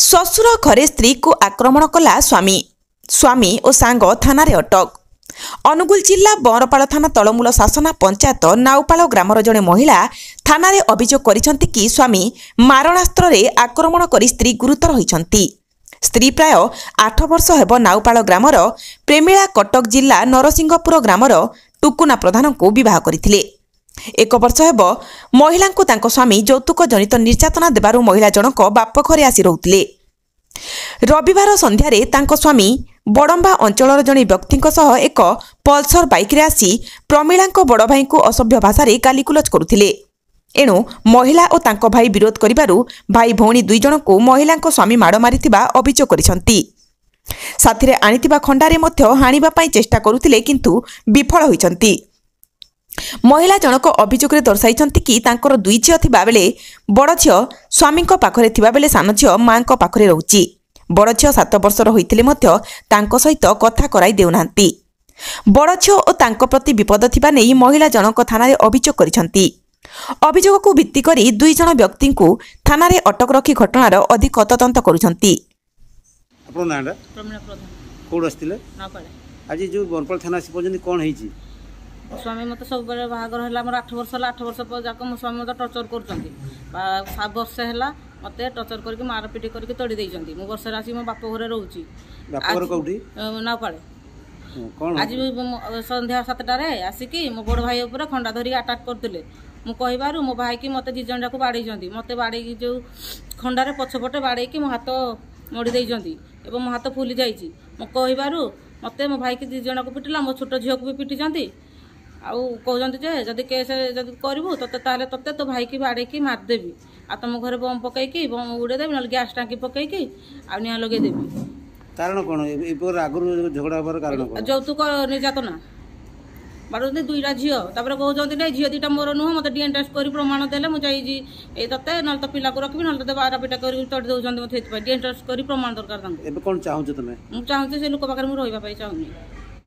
ଶ୍ୱଶୁର ଘରେ ସ୍ତ୍ରୀକୁ ଆକ୍ରମଣ କଲା ସ୍ୱାମୀ। ସ୍ୱାମୀ ଓ ସାଙ୍ଗ ଥାନାରେ ଅଟକ। ଅନୁଗୁଳ ଜିଲ୍ଲା ବଅଁରପାଳ ଥାନା ତଳମୂଳ ଶାସନା ପଞ୍ଚାୟତ ନାଉପାଳ ଗ୍ରାମର ଜଣେ ମହିଳା ଥାନାରେ ଅଭିଯୋଗ କରିଛନ୍ତି କି ସ୍ୱାମୀ ମାରଣାସ୍ତ୍ରରେ ଆକ୍ରମଣ କରି ସ୍ତ୍ରୀ ଗୁରୁତର ହୋଇଛନ୍ତି। ସ୍ତ୍ରୀ ପ୍ରାୟ 8 ବର୍ଷ ହେବ ନାଉପାଳ ଗ୍ରାମର ପ୍ରେମିଳା କଟକ ଜିଲ୍ଲା ନରସିଂହପୁର ଗ୍ରାମର ଟୁକୁନା ପ୍ରଧାନଙ୍କୁ ବିବାହ କରିଥିଲେ। 1 ବର୍ଷ ହେବ ମହିଳାଙ୍କୁ ତାଙ୍କ ସ୍ୱାମୀ ଯୌତୁକ ଜନିତ ନିର୍ଯାତନା ଦେବାରୁ ମହିଳା ଜଣକ ବାପ ଘରେ ଆସି ରହୁଥିଲେ। ରବିବାର ସନ୍ଧ୍ୟାରେ ତାଙ୍କ ସ୍ୱାମୀ ବଡମ୍ବା ଅଞ୍ଚଳର ଜଣେ ବ୍ୟକ୍ତିଙ୍କ ସହ ଏକ ପଲ୍ସର ବାଇକ୍ରେ ଆସି ପ୍ରମିଳାଙ୍କ ବଡ଼ ଭାଇଙ୍କୁ ଅସଭ୍ୟ ଭାଷାରେ ଗାଲିଗୁଲଜ କରୁଥିଲେ। ଏଣୁ ମହିଳା ଓ ତାଙ୍କ ଭାଇ ବିରୋଧ କରିବାରୁ ଭାଇ ଭଉଣୀ 2 ଜଣଙ୍କୁ ମହିଳାଙ୍କ ସ୍ୱାମୀ ମାଡ଼ ମାରିଥିବା ଅଭିଯୋଗ କରିଛନ୍ତି। ସାଥିରେ ଆଣିଥିବା ଖଣ୍ଡାରେ ମଧ୍ୟ ହାଣିବା ପାଇଁ ଚେଷ୍ଟା କରୁଥିଲେ କିନ୍ତୁ ବିଫଳ ହୋଇଛନ୍ତି। ମହିଳା ଜଣକ ଅଭିଯୋଗରେ ଦର୍ଶାଇଛନ୍ତି କି ତାଙ୍କର 2 ଝିଅ ଥିବା ବେଳେ ବଡ଼ ଝିଅ ସ୍ୱାମୀଙ୍କ ପାଖରେ ଥିବାବେଳେ ସାନ ଝିଅ ମାଙ୍କ ପାଖରେ ରହୁଛି। ବଡ଼ ଝିଅ 7 ବର୍ଷର ହୋଇଥିଲେ ମଧ୍ୟ ତାଙ୍କ ସହିତ କଥା କରାଇ ଦେଉନାହାନ୍ତି। ବଡ଼ ଝିଅ ଓ ତାଙ୍କ ପ୍ରତି ବିପଦ ଥିବା ନେଇ ମହିଳା ଜଣକ ଥାନାରେ ଅଭିଯୋଗ କରିଛନ୍ତି। ଅଭିଯୋଗକୁ ଭିତ୍ତି କରି 2 ଜଣ ବ୍ୟକ୍ତିଙ୍କୁ ଥାନାରେ ଅଟକ ରଖି ଘଟଣାର ଅଧିକ ତଦନ୍ତ କରୁଛନ୍ତି। स्वामी मत सब बाहागर है 8 वर्ष है 8 वर्ष जाक मो स्वामी मत टर्चर कर वर्ष है मत टर्चर करके मारपिट करके तोड़ी देती मो वर्ष आसी मो बाप घरे रोची नापाड़े आज संध्या 7टार आसिकी मो बड़ भाई उपर खंडा धरिक आटाक करते मु कहबारू मो भाई की मत 2 जन जाक बाड़े मत बाड़े जो खंडारे पछपटे बाड़े मो हाथ मोड़ी देती एवं मो हाथ फुली जाइए मो कहबारू मत मो भाई की 2 जन को पिटिला मो छोट झील को भी पिटिंट आउ कहते जे जदि केस जदि करू ते तोते तो भाई की बाड़े मारदेवी आ तुम घर बम पकईकी बम उड़ेदेवी ना गैस टाँकी पकईकी आ निआ लगेदेवी। कारण कौन झगड़ा कारण यौतुक निर्यातना बाड़े 2टा झील कहते नहीं झील 2टा मोर नुह मत डीएन टेस्ट कर प्रमाण देले मुझे ते ना तो पिला को रखी ना तो बारपिटा कर तोड़ी दौरान मत डीएन टेस्ट कर प्रमाण दरकार। कौन चाहूँ तुम्हें मुझे से लोक पाखे मुझे रही चाहूनी।